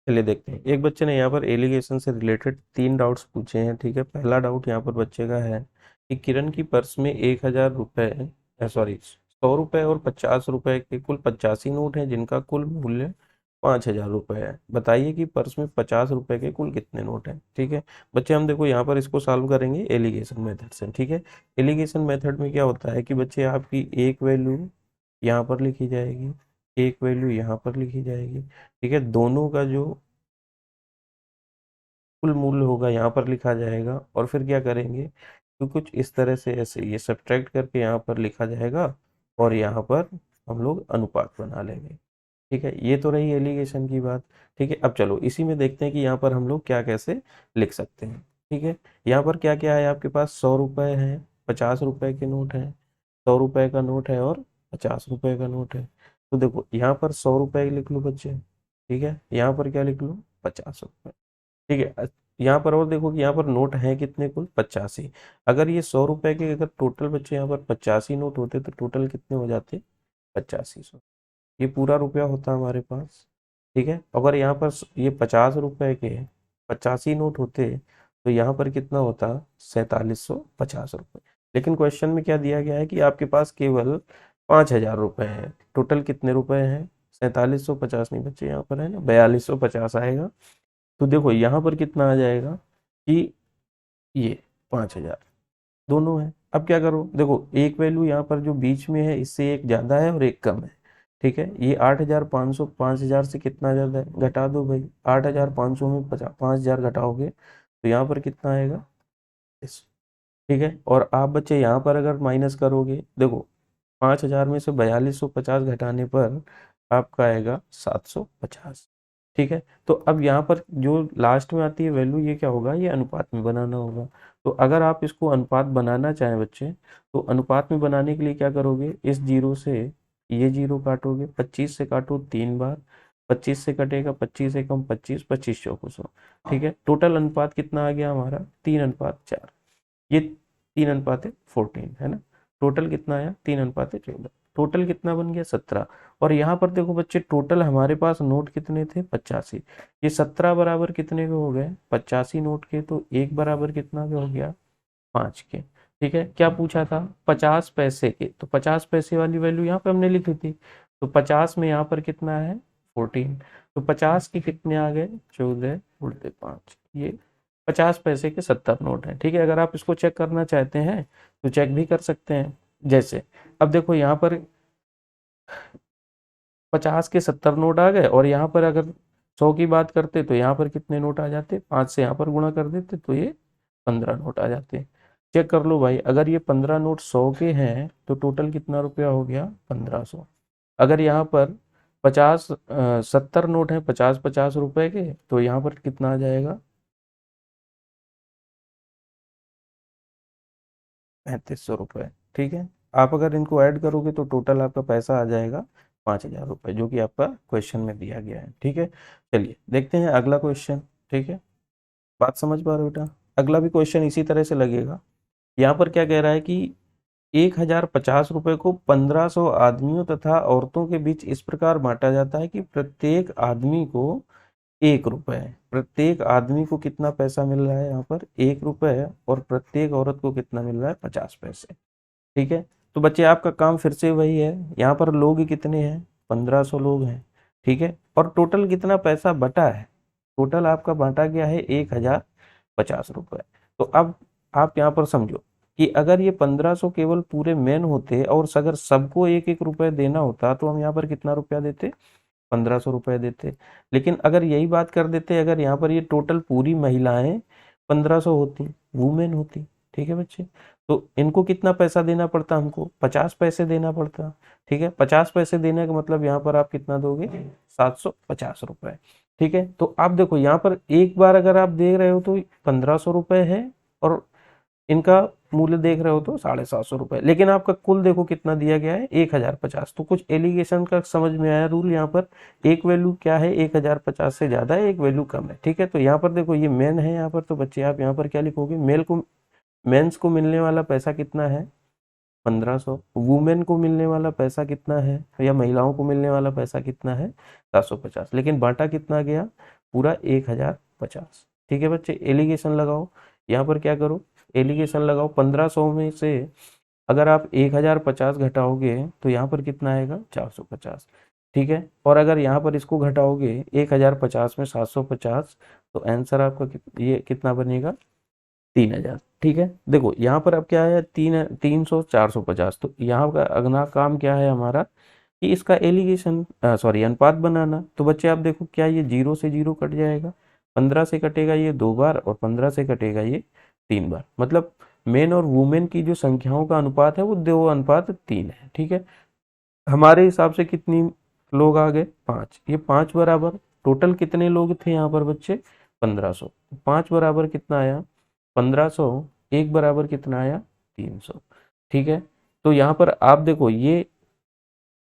चलिए देखते हैं। एक बच्चे ने यहाँ पर एलिगेशन से रिलेटेड 3 डाउट्स पूछे हैं। ठीक है, पहला डाउट यहाँ पर बच्चे का है कि किरण की पर्स में 1,000 रुपये, सॉरी 100 रुपये और 50 रुपये के कुल 85 नोट हैं जिनका कुल मूल्य 5,000 रुपये है। बताइए कि पर्स में 50 रुपये के कुल कितने नोट हैं। ठीक है बच्चे, हम देखो यहाँ पर इसको सॉल्व करेंगे एलिगेशन मेथड से। ठीक है, एलिगेशन मेथड में क्या होता है कि बच्चे आपकी एक वैल्यू यहाँ पर लिखी जाएगी, एक वैल्यू यहाँ पर लिखी जाएगी। ठीक है, दोनों का जो कुल मूल्य होगा यहाँ पर लिखा जाएगा और फिर क्या करेंगे तो कुछ इस तरह से ऐसे ये सब्ट्रैक्ट करके यहाँ पर लिखा जाएगा और यहाँ पर हम लोग अनुपात बना लेंगे। ठीक है, ये तो रही एलिगेशन की बात। ठीक है, अब चलो इसी में देखते हैं कि यहाँ पर हम लोग क्या कैसे लिख सकते हैं। ठीक है, यहाँ पर क्या क्या है आपके पास, 100 रुपये हैं, 50 रुपये के नोट हैं, 100 रुपये का नोट है और 50 रुपये का नोट है। तो देखो यहाँ पर 100 रुपये लिख लो बच्चे। ठीक है, यहाँ पर क्या लिख लो, 50 रुपये। ठीक है, यहाँ पर और देखो कि यहाँ पर नोट है कितने, कुल 85। अगर ये 100 रुपए के अगर टोटल बच्चे यहाँ पर 85 नोट होते तो टोटल कितने हो जाते, 8500। ये पूरा रुपया होता हमारे पास। ठीक है, अगर यहाँ पर ये 50 रुपए के 85 नोट होते तो यहाँ पर कितना होता, 4750 रुपये। लेकिन क्वेश्चन में क्या दिया गया है कि आपके पास केवल 5,000 रुपये हैं। टोटल कितने रुपए हैं, 4750 नहीं बच्चे, यहाँ पर है ना 4250 आएगा। तो देखो यहाँ पर कितना आ जाएगा कि ये 5,000 दोनों है। अब क्या करो, देखो एक वैल्यू यहाँ पर जो बीच में है इससे एक ज़्यादा है और एक कम है। ठीक है, ये 8,500 5,000 से कितना ज़्यादा है, घटा दो भाई। 8,500 में 5,000 घटाओगे तो यहाँ पर कितना आएगा, इस। ठीक है, और आप बच्चे यहाँ पर अगर माइनस करोगे, देखो 5,000 में से 4250 घटाने पर आपका आएगा 750। ठीक है, तो अब यहाँ पर जो लास्ट में आती है वैल्यू, ये क्या होगा, ये अनुपात में बनाना होगा। तो अगर आप इसको अनुपात बनाना चाहें बच्चे, तो अनुपात में बनाने के लिए क्या करोगे, इस जीरो से ये जीरो काटोगे, 25 से काटो 3 बार, 25 से कटेगा 25 एकम 25, 25 चौको 100। ठीक है, टोटल अनुपात कितना आ गया हमारा, 3:4। ये 3:14 है ना। टोटल कितना आया, 3:14। टोटल कितना बन गया, 17। और यहाँ पर देखो बच्चे, टोटल हमारे पास नोट कितने थे, 85। ये 17 बराबर कितने के हो गए, 85 नोट के। तो एक बराबर कितना के हो गया, 5 के। ठीक है, क्या पूछा था, 50 पैसे के, तो 50 पैसे वाली वैल्यू यहाँ पे हमने लिखी थी। तो 50 में यहाँ पर कितना है, 14। तो 50 के कितने आ गए, 14 उल्टे 5। ये 50 पैसे के 70 नोट हैं। ठीक है, अगर आप इसको चेक करना चाहते हैं तो चेक भी कर सकते हैं। जैसे अब देखो यहाँ पर 50 के 70 नोट आ गए और यहाँ पर अगर 100 की बात करते तो यहाँ पर कितने नोट आ जाते, 5 से यहाँ पर गुणा कर देते तो ये 15 नोट आ जाते। चेक कर लो भाई, अगर ये 15 नोट 100 के हैं तो टोटल कितना रुपया हो गया, 1500। अगर यहाँ पर 70 नोट हैं 50-50 रुपए के, तो यहाँ पर कितना आ जाएगा, 3,500 रुपये। ठीक है, आप अगर इनको ऐड करोगे तो टोटल आपका पैसा आ जाएगा 5,000 रुपये, जो कि आपका क्वेश्चन में दिया गया है। ठीक है, चलिए देखते हैं अगला क्वेश्चन। ठीक है, बात समझ पा रहे हो बेटा, अगला भी क्वेश्चन इसी तरह से लगेगा। यहाँ पर क्या कह रहा है कि 1,050 रुपये को 1,500 आदमियों तथा औरतों के बीच इस प्रकार बांटा जाता है कि प्रत्येक आदमी को 1 रुपये। प्रत्येक आदमी को कितना पैसा मिल रहा है, यहाँ पर 1 रुपये, और प्रत्येक औरत को कितना मिल रहा है, 50 पैसे। ठीक है, तो बच्चे आपका काम फिर से वही है, यहाँ पर लोग कितने हैं, 1,500 लोग हैं। ठीक है, और टोटल कितना पैसा बटा है, टोटल आपका बांटा गया है 1,050 रुपये। तो अब आप यहाँ पर समझो कि अगर ये 1,500 केवल पूरे मेन होते और अगर सबको 1-1 रुपये देना होता तो हम यहाँ पर कितना रुपया देते, 1,500 रुपये देते। लेकिन अगर यही बात कर देते, अगर यहाँ पर ये टोटल पूरी महिलाएं 1,500 होती, वुमेन होती। ठीक है बच्चे, तो इनको कितना पैसा देना पड़ता, हमको 50 पैसे देना पड़ता। ठीक है, 50 पैसे देने का मतलब यहाँ पर आप कितना दोगे, 750 रुपये। ठीक है, तो आप देखो यहाँ पर एक बार अगर आप दे रहे हो तो 1,500 रुपये है, और इनका मूल्य देख रहे हो तो 750 रुपये। लेकिन आपका कुल देखो कितना दिया गया है, 1,050। तो कुछ एलिगेशन का समझ में आया रूल, यहाँ पर एक वैल्यू क्या है, 1,050 से ज्यादा है, एक वैल्यू कम है। ठीक है, तो यहाँ पर देखो ये मेन है यहाँ पर, तो बच्चे आप यहाँ पर क्या लिखोगे, मेंस को मिलने वाला पैसा कितना है, 1,500। वुमेन को मिलने वाला पैसा कितना है, या महिलाओं को मिलने वाला पैसा कितना है, 750। लेकिन बांटा कितना गया, पूरा 1050। ठीक है बच्चे, एलिगेशन लगाओ, यहाँ पर क्या करो, एलिगेशन लगाओ। 1500 में से अगर आप 1050 घटाओगे तो यहाँ पर कितना आएगा, 450। ठीक है, और अगर यहाँ पर इसको घटाओगे 1050 में 750, तो आंसर आपका ये कितना बनेगा, 3000। ठीक है, देखो यहाँ पर अब क्या है, 300 450, तो यहाँ का अगला काम क्या है हमारा, कि इसका एलिगेशन सॉरी अनुपात बनाना। तो बच्चे आप देखो, क्या ये 0 से 0 कट जाएगा, 15 से कटेगा ये 2 बार, और 15 से कटेगा ये 3 बार। मतलब मेन और वुमेन की जो संख्याओं का अनुपात है वो 2:3 है। ठीक है, हमारे हिसाब से कितनी लोग आ गए, 5। ये 5 बराबर, टोटल कितने लोग थे यहाँ पर बच्चे, 1500। 5 बराबर कितना आया, 1500। एक बराबर कितना आया, 300। ठीक है, तो यहाँ पर आप देखो, ये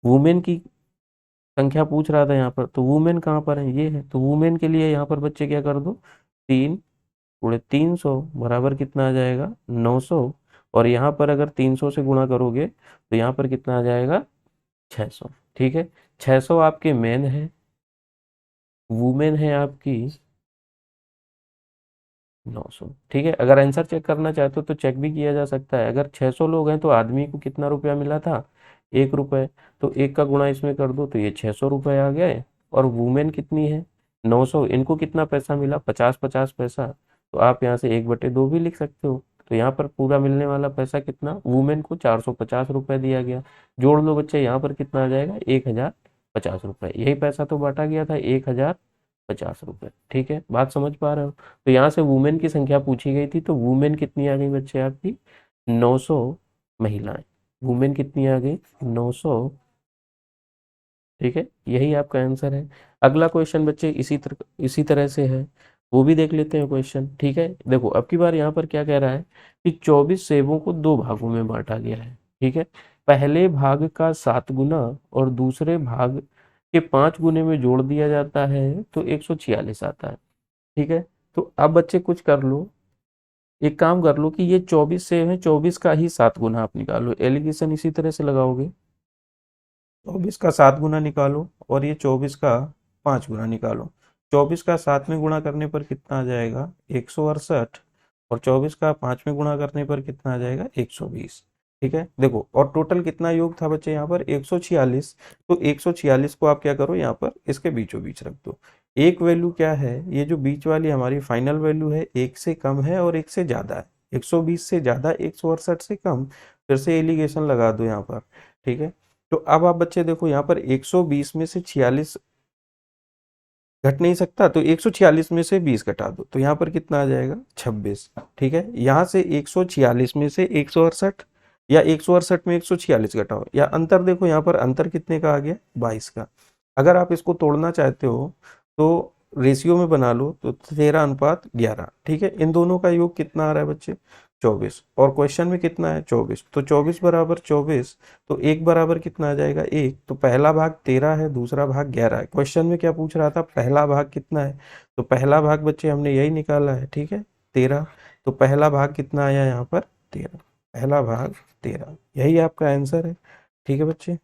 वुमेन की संख्या पूछ रहा था यहाँ पर, तो वुमेन कहाँ पर है, ये है। तो वुमेन के लिए यहाँ पर बच्चे क्या कर दो, 3 × 300 बराबर कितना आ जाएगा, 900। और यहाँ पर अगर 300 से गुणा करोगे तो यहाँ पर कितना आ जाएगा, 600। ठीक है, 600 आपके मेन है, वुमेन है आपकी 900। ठीक है, अगर आंसर चेक करना चाहते हो तो चेक भी किया जा सकता है। अगर 600 लोग हैं तो आदमी को कितना रुपया मिला था, 1 रुपये। तो एक का गुणा इसमें कर दो तो ये 600 रुपये आ गए। और वुमेन कितनी है, 900, इनको कितना पैसा मिला, 50-50 पैसा। तो आप यहाँ से 1/2 भी लिख सकते हो। तो यहाँ पर पूरा मिलने वाला पैसा कितना, वुमेन को 450 रुपये दिया गया। जोड़ लो बच्चे, यहाँ पर कितना आ जाएगा, 1050 रुपये। यही पैसा तो बांटा गया था, 1050 रुपये। ठीक है, बात समझ पा रहे हो। तो यहाँ से वुमेन की संख्या पूछी गई थी, तो वुमेन कितनी आ गई बच्चे आपकी, 900 महिलाएं। वुमेन कितनी आ गई, 900। ठीक है, यही आपका आंसर है। अगला क्वेश्चन बच्चे इसी तरह से है, वो भी देख लेते हैं क्वेश्चन। ठीक है, देखो अब की बार यहाँ पर क्या कह रहा है कि 24 सेबों को 2 भागों में बांटा गया है। ठीक है, पहले भाग का 7 गुना और दूसरे भाग के 5 गुने में जोड़ दिया जाता है तो 146 आता है। ठीक है, तो अब बच्चे कुछ कर लो, एक काम कर लो कि ये 24 सेब है, 24 का ही 7 गुना आप निकालो। एलिगेशन इसी तरह से लगाओगे, 24 का 7 गुना निकालो और ये 24 का 5 गुना निकालो। 24 का 7 में गुणा करने पर कितना आ जाएगा, 168। और 24 का 5 में गुणा करने पर कितना आ जाएगा, 120। ठीक है, देखो, और टोटल कितना योग था बच्चे यहाँ पर, 146। तो 146 को आप क्या करो, यहाँ पर इसके बीचों बीच रख दो। एक वैल्यू क्या है, ये जो बीच वाली हमारी फाइनल वैल्यू है, 1 से कम है और 1 से ज़्यादा है। 120 से ज़्यादा, 168 से कम, फिर से एलिगेशन लगा दो यहाँ पर। ठीक है, तो अब आप बच्चे देखो, यहाँ पर 120 में से 46 घट नहीं सकता, तो 146 में से 20 घटा दो तो यहाँ पर कितना आ जाएगा, 26। ठीक है, यहाँ से 146 में से 168, या 168 में 146 घटाओ, या अंतर देखो, यहाँ पर अंतर कितने का आ गया, 22 का। अगर आप इसको तोड़ना चाहते हो तो रेशियो में बना लो, तो 13:11। ठीक है, इन दोनों का योग कितना आ रहा है बच्चे, 24। और क्वेश्चन में कितना है, 24। तो 24 बराबर 24, तो एक बराबर कितना आ जाएगा, 1। तो पहला भाग 13 है, दूसरा भाग 11 है। क्वेश्चन में क्या पूछ रहा था, पहला भाग कितना है, तो पहला भाग बच्चे हमने यही निकाला है। ठीक है, 13। तो पहला भाग कितना आया यहाँ पर, 13। पहला भाग 13, यही आपका आंसर है। ठीक है बच्चे।